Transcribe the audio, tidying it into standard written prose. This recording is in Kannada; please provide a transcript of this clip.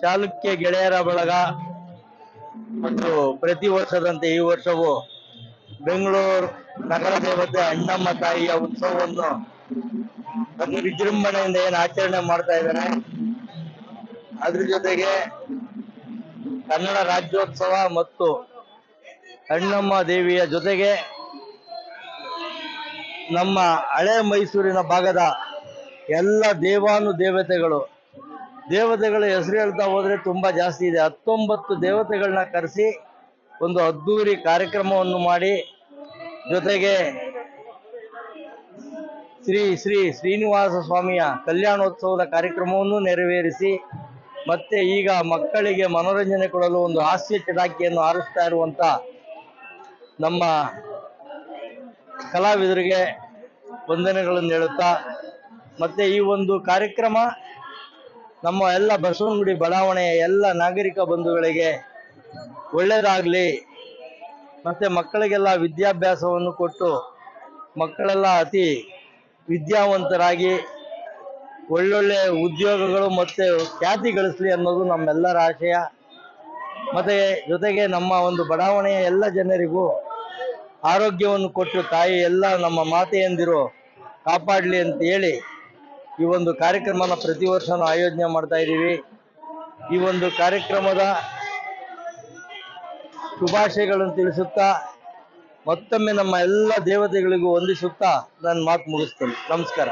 ಚಾಲುಕ್ಯ ಗೆಳೆಯರ ಬಳಗ ಮತ್ತು ಪ್ರತಿ ವರ್ಷದಂತೆ ಈ ವರ್ಷವೂ ಬೆಂಗಳೂರು ನಗರ ದೇವತೆ ಅಣ್ಣಮ್ಮ ತಾಯಿಯ ಉತ್ಸವವನ್ನು ಅತಿ ವಿಜೃಂಭಣೆಯಿಂದ ಏನು ಆಚರಣೆ ಮಾಡ್ತಾ ಇದ್ದಾರೆ. ಅದ್ರ ಜೊತೆಗೆ ಕನ್ನಡ ರಾಜ್ಯೋತ್ಸವ ಮತ್ತು ಅಣ್ಣಮ್ಮ ದೇವಿಯ ಜೊತೆಗೆ ನಮ್ಮ ಹಳೆ ಮೈಸೂರಿನ ಭಾಗದ ಎಲ್ಲ ದೇವತೆಗಳ ಹೆಸರು ಹೇಳ್ತಾ ಹೋದ್ರೆ ತುಂಬಾ ಜಾಸ್ತಿ ಇದೆ. 19 ದೇವತೆಗಳನ್ನ ಕರೆಸಿ ಒಂದು ಅದ್ದೂರಿ ಕಾರ್ಯಕ್ರಮವನ್ನು ಮಾಡಿ, ಜೊತೆಗೆ ಶ್ರೀನಿವಾಸ ಸ್ವಾಮಿಯ ಕಲ್ಯಾಣೋತ್ಸವದ ಕಾರ್ಯಕ್ರಮವನ್ನು ನೆರವೇರಿಸಿ, ಮತ್ತೆ ಈಗ ಮಕ್ಕಳಿಗೆ ಮನೋರಂಜನೆ ಕೊಡಲು ಒಂದು ಹಾಸ್ಯ ಚಟಾಕಿಯನ್ನು ಆರಿಸ್ತಾ ಇರುವಂತ ನಮ್ಮ ಕಲಾವಿದರಿಗೆ ವಂದನೆಗಳನ್ನು ಹೇಳುತ್ತಾ, ಮತ್ತೆ ಈ ಒಂದು ಕಾರ್ಯಕ್ರಮ ನಮ್ಮ ಎಲ್ಲ ಬಸವನಗುಡಿ ಬಡಾವಣೆಯ ಎಲ್ಲ ನಾಗರಿಕ ಬಂಧುಗಳಿಗೆ ಒಳ್ಳೆಯದಾಗಲಿ, ಮತ್ತೆ ಮಕ್ಕಳಿಗೆಲ್ಲ ವಿದ್ಯಾಭ್ಯಾಸವನ್ನು ಕೊಟ್ಟು ಮಕ್ಕಳೆಲ್ಲ ಅತಿ ವಿದ್ಯಾವಂತರಾಗಿ ಒಳ್ಳೊಳ್ಳೆ ಉದ್ಯೋಗಗಳು ಮತ್ತೆ ಖ್ಯಾತಿ ಗಳಿಸಲಿ ಅನ್ನೋದು ನಮ್ಮೆಲ್ಲರ ಆಶಯ. ಮತ್ತೆ ಜೊತೆಗೆ ನಮ್ಮ ಒಂದು ಬಡಾವಣೆಯ ಎಲ್ಲ ಜನರಿಗೂ ಆರೋಗ್ಯವನ್ನು ಕೊಟ್ಟು ತಾಯಿ ಎಲ್ಲ ನಮ್ಮ ಮಾತೆಯಂದಿರು ಕಾಪಾಡಲಿ ಅಂತ ಹೇಳಿ ಈ ಒಂದು ಕಾರ್ಯಕ್ರಮನ ಪ್ರತಿ ವರ್ಷನೂ ಆಯೋಜನೆ ಮಾಡ್ತಾ ಇದ್ದೀವಿ. ಈ ಒಂದು ಕಾರ್ಯಕ್ರಮದ ಶುಭಾಶಯಗಳನ್ನು ತಿಳಿಸುತ್ತಾ ಮತ್ತೊಮ್ಮೆ ನಮ್ಮ ಎಲ್ಲ ದೇವತೆಗಳಿಗೂ ವಂದಿಸುತ್ತಾ ನನ್ನ ಮಾತು ಮುಗಿಸ್ತೇನೆ. ನಮಸ್ಕಾರ.